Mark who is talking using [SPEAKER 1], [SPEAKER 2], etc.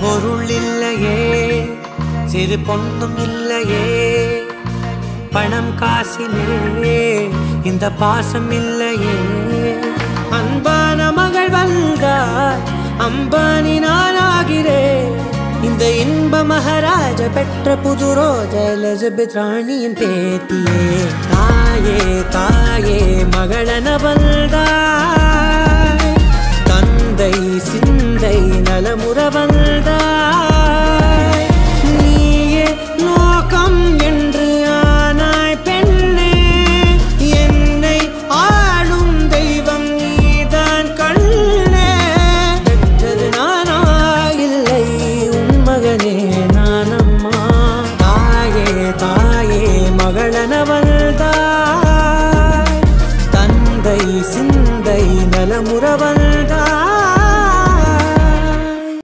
[SPEAKER 1] பொருள் இல்லையே சிறு பொண்ணும் இல்லையே பணம் காசிலே இந்த பாசம் இல்லையே அன்பான மகள் வந்தார் அம்பானி நானாகிறேன் இந்த இன்ப மகாராஜ பெற்ற புது ரோஜா எலிசபெத் ராணியின் பேத்தியே தாயே தாயே மகளன வந்தாய் தந்தை சிந்தை நலமுற வந்தாய்